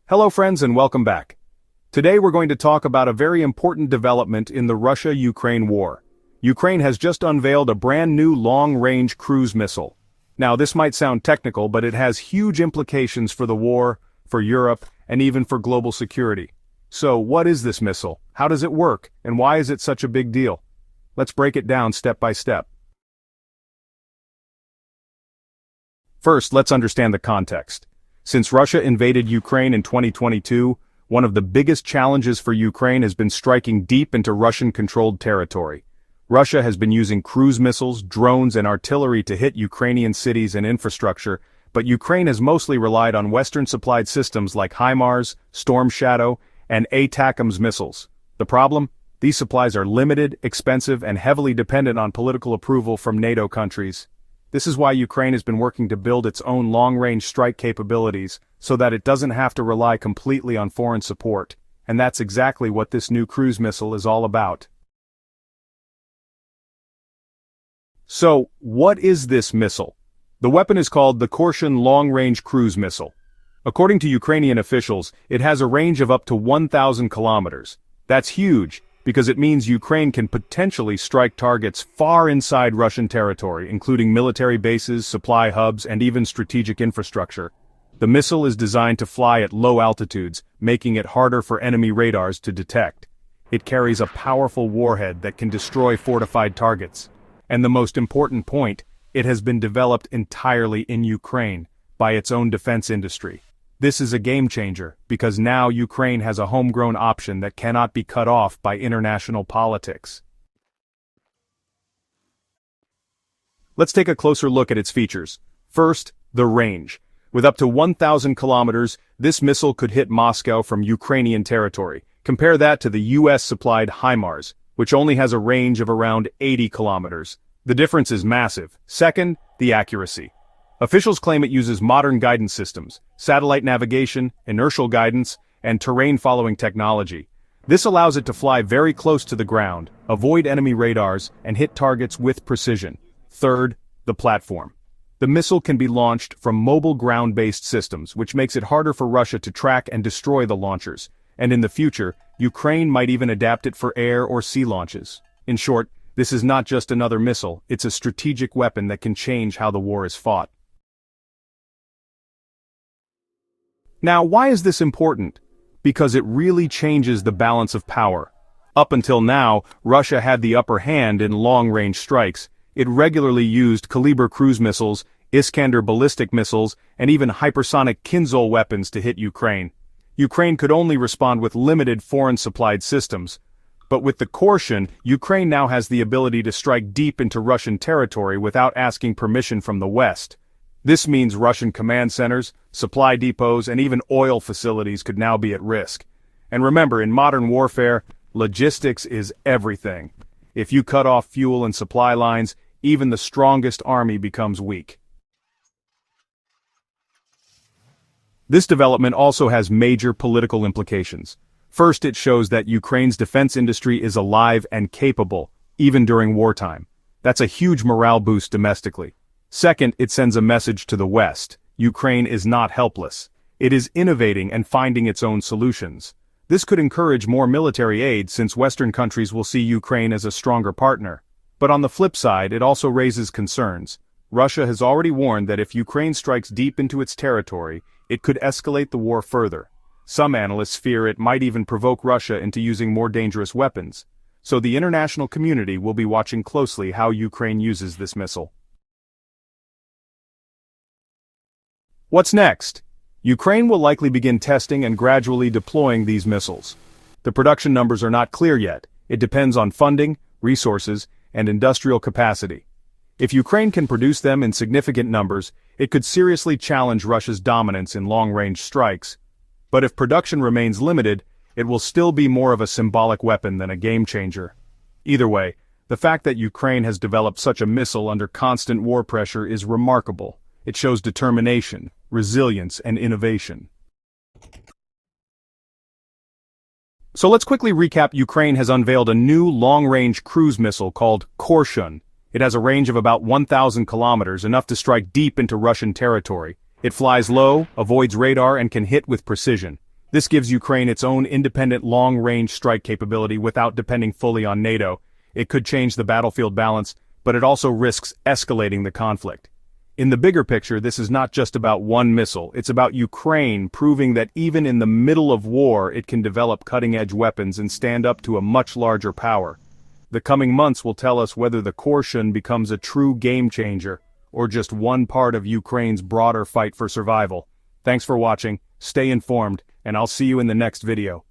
Hello friends and welcome back. Today we're going to talk about a very important development in the Russia-Ukraine war. Ukraine has just unveiled a brand new long-range cruise missile. Now this might sound technical, but it has huge implications for the war, for Europe, and even for global security. So what is this missile? How does it work? And why is it such a big deal? Let's break it down step by step. First, let's understand the context. Since Russia invaded Ukraine in 2022, one of the biggest challenges for Ukraine has been striking deep into Russian-controlled territory. Russia has been using cruise missiles, drones, and artillery to hit Ukrainian cities and infrastructure, but Ukraine has mostly relied on Western-supplied systems like HIMARS, Storm Shadow, and ATACMS missiles. The problem? These supplies are limited, expensive, and heavily dependent on political approval from NATO countries. This is why Ukraine has been working to build its own long-range strike capabilities so that it doesn't have to rely completely on foreign support, and that's exactly what this new cruise missile is all about. So, what is this missile? The weapon is called the Korshun long-range cruise missile. According to Ukrainian officials, it has a range of up to 1,000 kilometers. That's huge, because it means Ukraine can potentially strike targets far inside Russian territory, including military bases, supply hubs, and even strategic infrastructure. The missile is designed to fly at low altitudes, making it harder for enemy radars to detect. It carries a powerful warhead that can destroy fortified targets. And the most important point, it has been developed entirely in Ukraine, by its own defense industry. This is a game changer, because now Ukraine has a homegrown option that cannot be cut off by international politics. Let's take a closer look at its features. First, the range. With up to 1,000 kilometers, this missile could hit Moscow from Ukrainian territory. Compare that to the US-supplied HIMARS, which only has a range of around 80 kilometers. The difference is massive. Second, the accuracy. Officials claim it uses modern guidance systems, satellite navigation, inertial guidance, and terrain-following technology. This allows it to fly very close to the ground, avoid enemy radars, and hit targets with precision. Third, the platform. The missile can be launched from mobile ground-based systems, which makes it harder for Russia to track and destroy the launchers. And in the future, Ukraine might even adapt it for air or sea launches. In short, this is not just another missile, it's a strategic weapon that can change how the war is fought. Now, why is this important? Because it really changes the balance of power. Up until now, Russia had the upper hand in long-range strikes. It regularly used Kalibr cruise missiles, Iskander ballistic missiles, and even hypersonic Kinzhal weapons to hit Ukraine. Ukraine could only respond with limited foreign-supplied systems. But with the Korshun, Ukraine now has the ability to strike deep into Russian territory without asking permission from the West. This means Russian command centers, supply depots, and even oil facilities could now be at risk. And remember, in modern warfare, logistics is everything. If you cut off fuel and supply lines, even the strongest army becomes weak. This development also has major political implications. First, it shows that Ukraine's defense industry is alive and capable, even during wartime. That's a huge morale boost domestically. Second, it sends a message to the West. Ukraine is not helpless. It is innovating and finding its own solutions. This could encourage more military aid since Western countries will see Ukraine as a stronger partner. But on the flip side, it also raises concerns. Russia has already warned that if Ukraine strikes deep into its territory, it could escalate the war further. Some analysts fear it might even provoke Russia into using more dangerous weapons. So the international community will be watching closely how Ukraine uses this missile. What's next? Ukraine will likely begin testing and gradually deploying these missiles. The production numbers are not clear yet. It depends on funding, resources, and industrial capacity. If Ukraine can produce them in significant numbers, it could seriously challenge Russia's dominance in long-range strikes. But if production remains limited, it will still be more of a symbolic weapon than a game-changer. Either way, the fact that Ukraine has developed such a missile under constant war pressure is remarkable. It shows determination, resilience, and innovation. So let's quickly recap. Ukraine has unveiled a new long-range cruise missile called Korshun. It has a range of about 1,000 kilometers, enough to strike deep into Russian territory. It flies low, avoids radar, and can hit with precision. This gives Ukraine its own independent long-range strike capability without depending fully on NATO. It could change the battlefield balance, but it also risks escalating the conflict. In the bigger picture, this is not just about one missile, it's about Ukraine proving that even in the middle of war it can develop cutting-edge weapons and stand up to a much larger power. The coming months will tell us whether the Korshun becomes a true game-changer, or just one part of Ukraine's broader fight for survival. Thanks for watching, stay informed, and I'll see you in the next video.